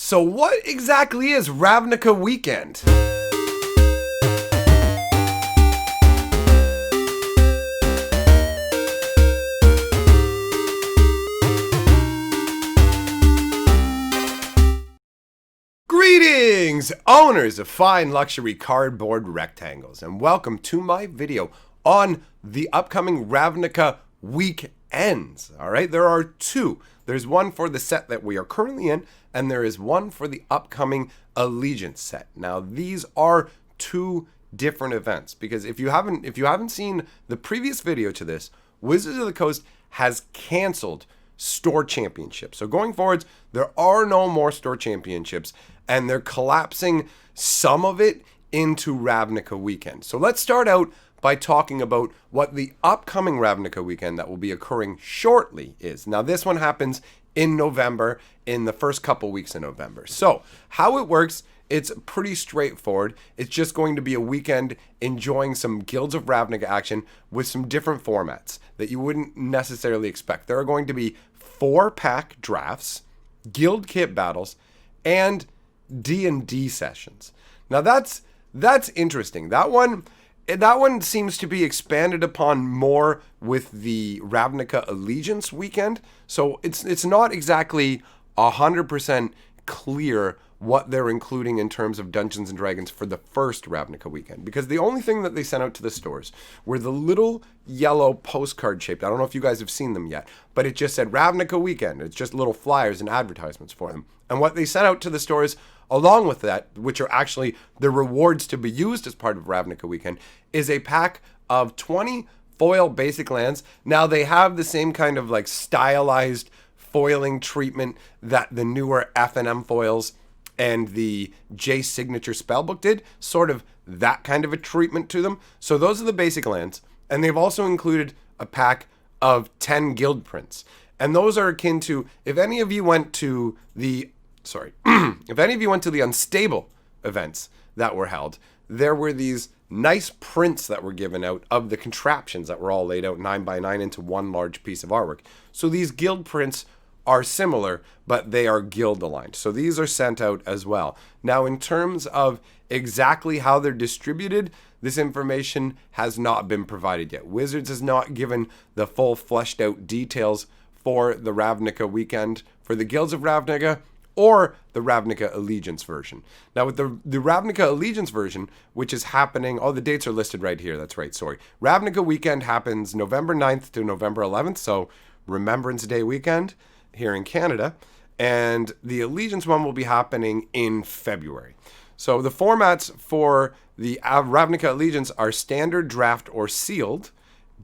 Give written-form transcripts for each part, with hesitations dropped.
So what exactly is Ravnica Weekend? Greetings, owners of fine luxury cardboard rectangles, and welcome to my video on the upcoming Ravnica Weekends. Alright, there are two. There's one for the set that we are currently in, and there is one for the upcoming Allegiance set. Now, these are two different events, because if you haven't seen the previous video to this, Wizards of the Coast has canceled store championships. So going forwards, there are no more store championships, and they're collapsing some of it into Ravnica Weekend. So let's start out by talking about what the upcoming Ravnica Weekend that will be occurring shortly is. Now, this one happens in November, in the first couple weeks in November. So how it works, it's pretty straightforward. It's just going to be a weekend enjoying some Guilds of Ravnica action with some different formats that you wouldn't necessarily expect. There are going to be 4-pack drafts, guild kit battles, and D&D sessions. Now that's interesting. That one seems to be expanded upon more with the Ravnica Allegiance weekend. So it's not exactly 100% clear what they're including in terms of Dungeons and Dragons for the first Ravnica Weekend, because the only thing that they sent out to the stores were the little yellow postcard shaped. I don't know if you guys have seen them yet, but it just said Ravnica Weekend. It's just little flyers and advertisements for them. And what they sent out to the stores along with that, which are actually the rewards to be used as part of Ravnica Weekend, is a pack of 20 foil basic lands. Now, they have the same kind of like stylized foiling treatment that the newer F&M foils and the J Signature Spellbook did, sort of that kind of a treatment to them. So those are the basic lands, and they've also included a pack of 10 guild prints. And those are akin to, if any of you went to the Unstable events that were held, there were these nice prints that were given out of the contraptions that were all laid out 9x9 into one large piece of artwork. So these guild prints are similar, but they are guild aligned. So these are sent out as well. Now, in terms of exactly how they're distributed, this information has not been provided yet. Wizards has not given the full fleshed out details for the Ravnica Weekend for the Guilds of Ravnica or the Ravnica Allegiance version. Now, with the Ravnica Allegiance version, which is happening, the dates are listed right here. That's right, sorry. Ravnica Weekend happens November 9th to November 11th, so Remembrance Day weekend here in Canada, and the Allegiance one will be happening in February. So the formats for the Ravnica Allegiance are standard, draft, or sealed,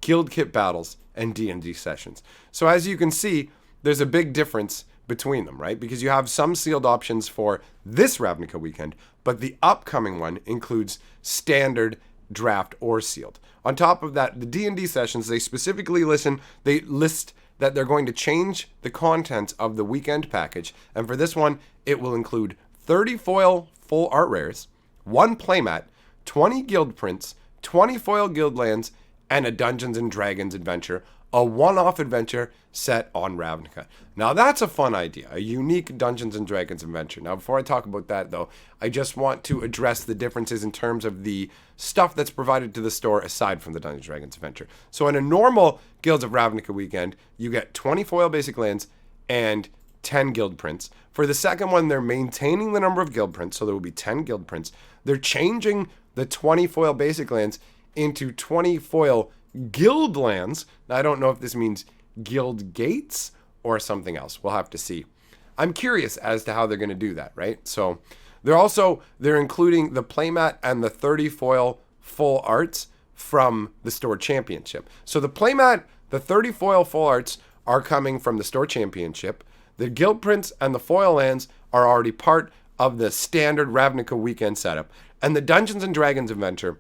guild kit battles, and D&D sessions. So as you can see, there's a big difference between them, right? Because you have some sealed options for this Ravnica Weekend, but the upcoming one includes standard, draft, or sealed. On top of that, the D&D sessions, they specifically list that they're going to change the contents of the weekend package, and for this one, it will include 30 foil full art rares, 1 playmat, 20 guild prints, 20 foil guild lands, and a Dungeons and Dragons adventure, a one-off adventure set on Ravnica. Now, that's a fun idea, a unique Dungeons and Dragons adventure. Now, before I talk about that, though, I just want to address the differences in terms of the stuff that's provided to the store aside from the Dungeons and Dragons adventure. So in a normal Guilds of Ravnica weekend, you get 20 foil basic lands and 10 guild prints. For the second one, they're maintaining the number of guild prints, so there will be 10 guild prints. They're changing the 20 foil basic lands into 20 foil guild lands. Now, I don't know if this means guild gates or something else. We'll have to see. I'm curious as to how they're going to do that, right? So they're including the playmat and the 30 foil full arts from the store championship. So the playmat, the 30 foil full arts are coming from the store championship. The guild prints and the foil lands are already part of the standard Ravnica Weekend setup. And the Dungeons and Dragons adventure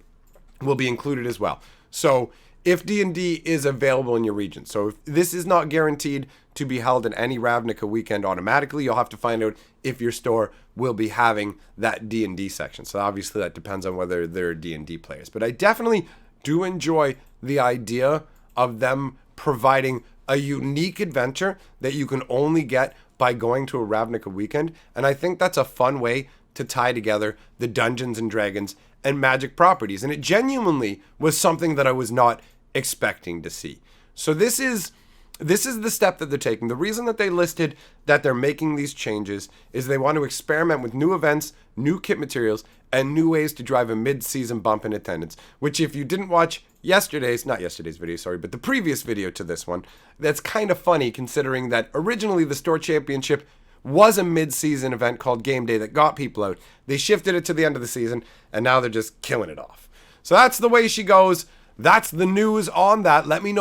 will be included as well. So if D&D is available in your region. So if this is not guaranteed to be held in any Ravnica Weekend automatically, you'll have to find out if your store will be having that D&D section. So obviously that depends on whether they're D&D players. But I definitely do enjoy the idea of them providing a unique adventure that you can only get by going to a Ravnica Weekend, and I think that's a fun way to tie together the Dungeons and Dragons and Magic properties, and it genuinely was something that I was not expecting to see. So this is the step that they're taking. The reason that they listed that they're making these changes is they want to experiment with new events, new kit materials, and new ways to drive a mid-season bump in attendance, which if you didn't watch the previous video to this one, that's kind of funny considering that originally the Store Championship was a mid-season event called Game Day that got people out. They shifted it to the end of the season, and now they're just killing it off. So that's the way she goes. That's the news on that. Let me know